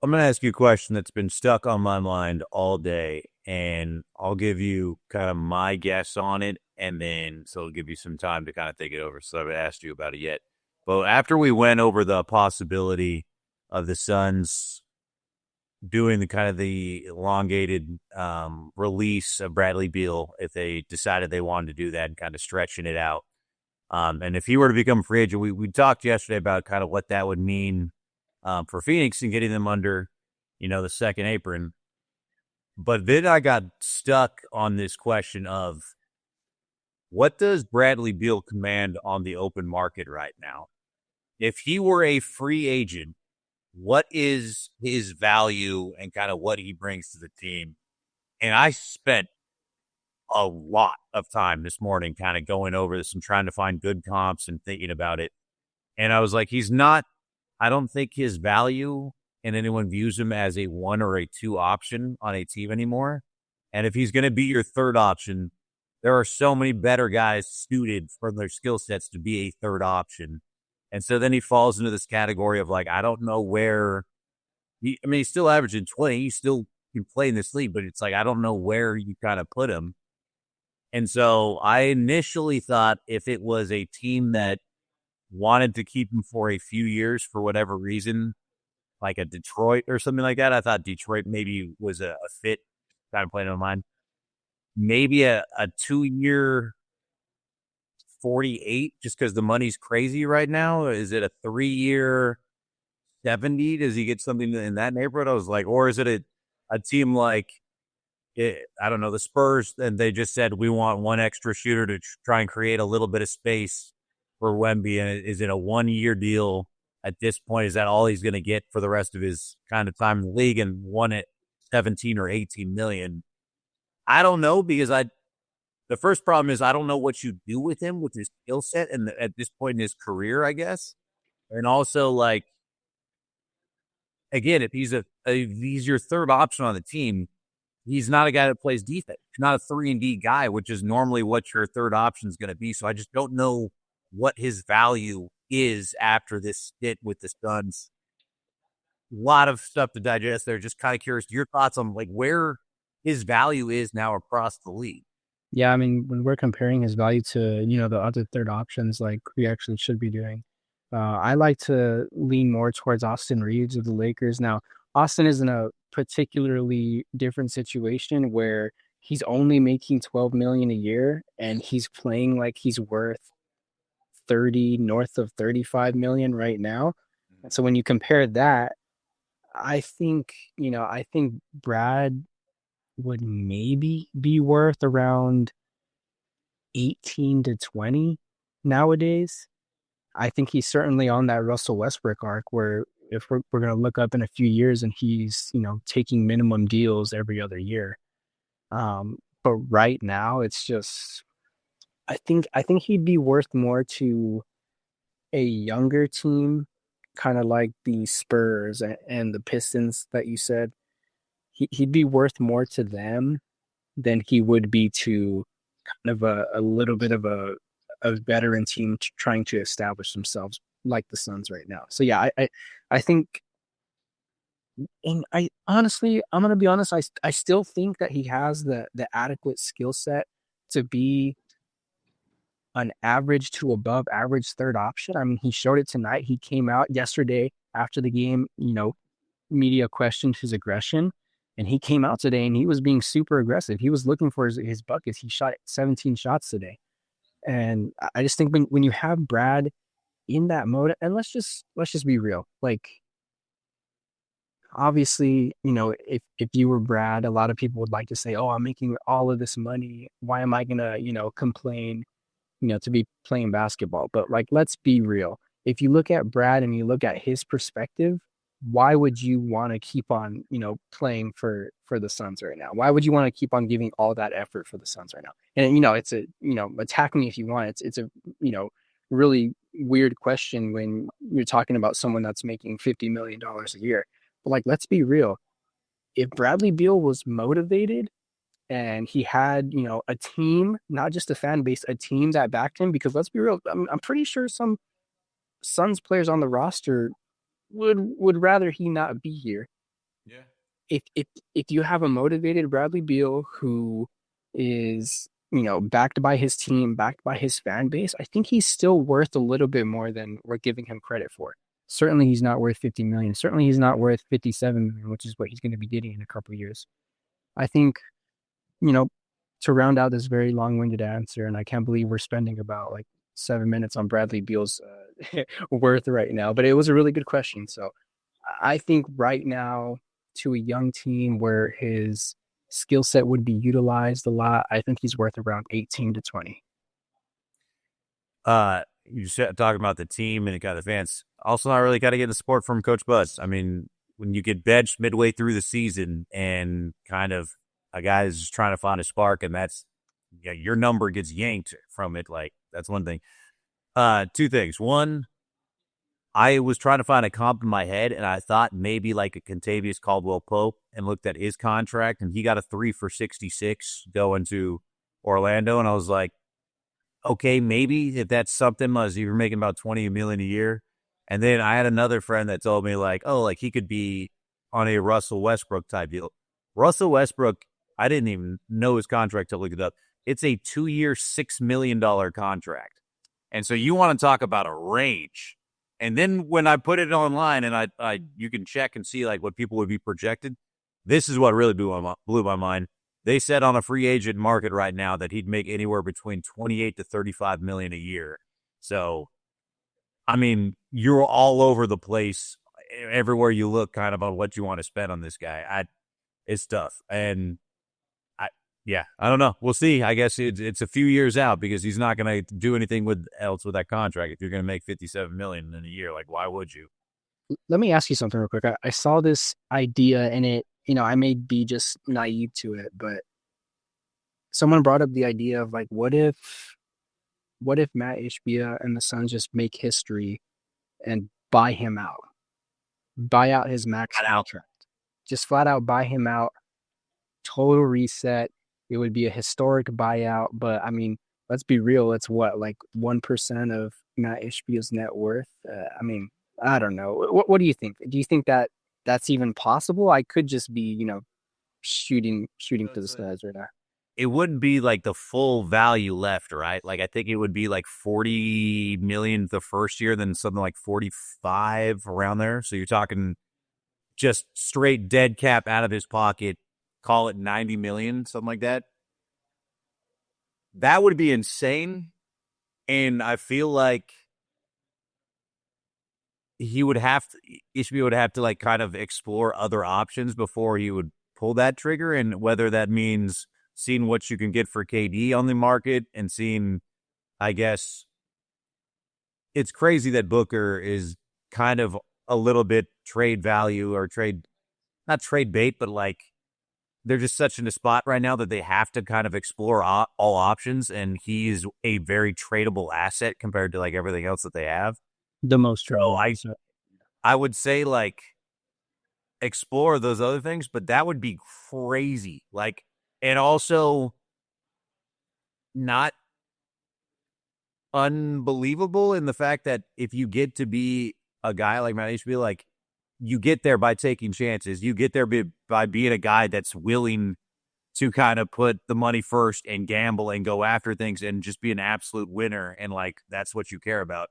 I'm going to ask you a question that's been stuck on my mind all day, and I'll give you kind of my guess on it, and then so it'll give you some time to kind of think it over. So I haven't asked you about it yet. But after we went over the possibility of the Suns doing the kind of the elongated release of Bradley Beal, if they decided they wanted to do that and kind of stretching it out, and if he were to become a free agent, we talked yesterday about kind of what that would mean for Phoenix and getting them under, the second apron. But then I got stuck on this question of what does Bradley Beal command on the open market right now? If he were a free agent, what is his value and kind of what he brings to the team? And I spent a lot of time this morning kind of going over this and trying to find good comps and thinking about it. And I was like, I don't think his value and anyone views him as a one or a two option on a team anymore. And if he's going to be your third option, there are so many better guys suited for their skill sets to be a third option. And so then he falls into this category of like, I don't know where he's still averaging 20. He still can play in this league, but it's like, I don't know where you kind of put him. And so I initially thought if it was a team that wanted to keep him for a few years for whatever reason, like a Detroit or something like that, I thought Detroit maybe was a fit kind of playing in my mind. Maybe a 2-year 48 just because the money's crazy right now. Is it a 3-year 70? Does he get something in that neighborhood? I was like, or is it a team like, I don't know, the Spurs, and they just said, we want one extra shooter to try and create a little bit of space for Wemby. And is it a 1-year deal at this point? Is that all he's going to get for the rest of his kind of time in the league and won at 17 or 18 million? I don't know, because the first problem is I don't know what you do with him with his skill set and at this point in his career, I guess. And also, like, again, if he's your third option on the team, he's not a guy that plays defense. He's not a 3-and-D guy, which is normally what your third option is going to be. So I just don't know what his value is after this stint with the Suns. A lot of stuff to digest there. Just kind of curious your thoughts on like where his value is now across the league. Yeah, I mean, when we're comparing his value to, the other third options, like we actually should be doing, I like to lean more towards Austin Reeves of the Lakers. Now, Austin is in a particularly different situation where he's only making 12 million a year and he's playing like he's worth 30, north of 35 million right now. And so when you compare that, I think Brad would maybe be worth around 18 to 20 nowadays. I think he's certainly on that Russell Westbrook arc where if we're going to look up in a few years and he's, taking minimum deals every other year. But right now it's just, I think he'd be worth more to a younger team, kind of like the Spurs and the Pistons that you said. He'd be worth more to them than he would be to kind of a little bit of a veteran team trying to establish themselves like the Suns right now. So yeah, I think, and I honestly, I'm gonna be honest, I still think that he has the adequate skill set to be an average to above average third option. I mean, he showed it tonight. He came out yesterday after the game, media questioned his aggression. And he came out today and he was being super aggressive. He was looking for his buckets. He shot 17 shots today. And I just think when you have Brad in that mode, and let's just be real. Like, obviously, if you were Brad, a lot of people would like to say, oh, I'm making all of this money. Why am I gonna, complain, to be playing basketball? But like, let's be real. If you look at Brad and you look at his perspective, why would you want to keep on, playing for the Suns right now? Why would you want to keep on giving all that effort for the Suns right now? And, it's attack me if you want. It's a, really weird question when you're talking about someone that's making $50 million a year. But like, let's be real. If Bradley Beal was motivated and he had, a team, not just a fan base, a team that backed him, because let's be real, I'm pretty sure some Suns players on the roster would rather he not be here. Yeah. If you have a motivated Bradley Beal who is, backed by his team, backed by his fan base, I think he's still worth a little bit more than we're giving him credit for. Certainly he's not worth 50 million. Certainly he's not worth 57 million, which is what he's going to be getting in a couple of years. I think, you know, to round out this very long-winded answer, and I can't believe we're spending about like 7 minutes on Bradley Beal's worth right now, but it was a really good question. So I think right now, to a young team where his skill set would be utilized a lot, I think he's worth around 18 to 20. You said talking about the team and kind of the fans. Also, not really got to get the support from Coach Buzz. I mean, when you get benched midway through the season and kind of a guy is just trying to find a spark, and that's yeah, your number gets yanked from it. Like that's one thing. Two things. One, I was trying to find a comp in my head, and I thought maybe like a Contavious Caldwell Pope, and looked at his contract, and he got a 3 for 66 going to Orlando, and I was like, okay, maybe if that's something, as you were making about 20 million a year. And then I had another friend that told me like, oh, like he could be on a Russell Westbrook type deal. Russell Westbrook, I didn't even know his contract to look it up. It's a 2-year, $6 million contract. And so you want to talk about a range. And then when I put it online and I you can check and see like what people would be projected, this is what really blew my mind. They said on a free agent market right now that he'd make anywhere between 28 to 35 million a year. So, I mean, you're all over the place everywhere you look kind of on what you want to spend on this guy. It's tough. And yeah, I don't know. We'll see. I guess it's a few years out because he's not going to do anything else with that contract. If you're going to make 57 million in a year, like why would you? Let me ask you something real quick. I saw this idea and it, I may be just naive to it, but someone brought up the idea of like, what if Matt Ishbia and the Suns just make history and buy him out, buy out his max contract, just flat out buy him out, total reset. It would be a historic buyout, but I mean, let's be real. It's what, like 1% of Matt Ishbia's net worth. I mean, I don't know. What do you think? Do you think that that's even possible? I could just be, shooting So for the it's like stars right now. it wouldn't be like the full value left, right? Like I think it would be like 40 million the first year, then something like 45 around there. So you're talking just straight dead cap out of his pocket, call it 90 million, something like that. That would be insane. And I feel like he would have to, Ishbia would have to like kind of explore other options before he would pull that trigger. And whether that means seeing what you can get for KD on the market and seeing, I guess, it's crazy that Booker is kind of a little bit trade value or not trade bait, but like they're just such in a spot right now that they have to kind of explore all options. And he's a very tradable asset compared to like everything else that they have. The most So tradable asset. I would say like explore those other things, but that would be crazy. Like, and also not unbelievable in the fact that if you get to be a guy like Matt Ishbia, like you get there by taking chances. You get there by being a guy that's willing to kind of put the money first and gamble and go after things and just be an absolute winner. And like, that's what you care about.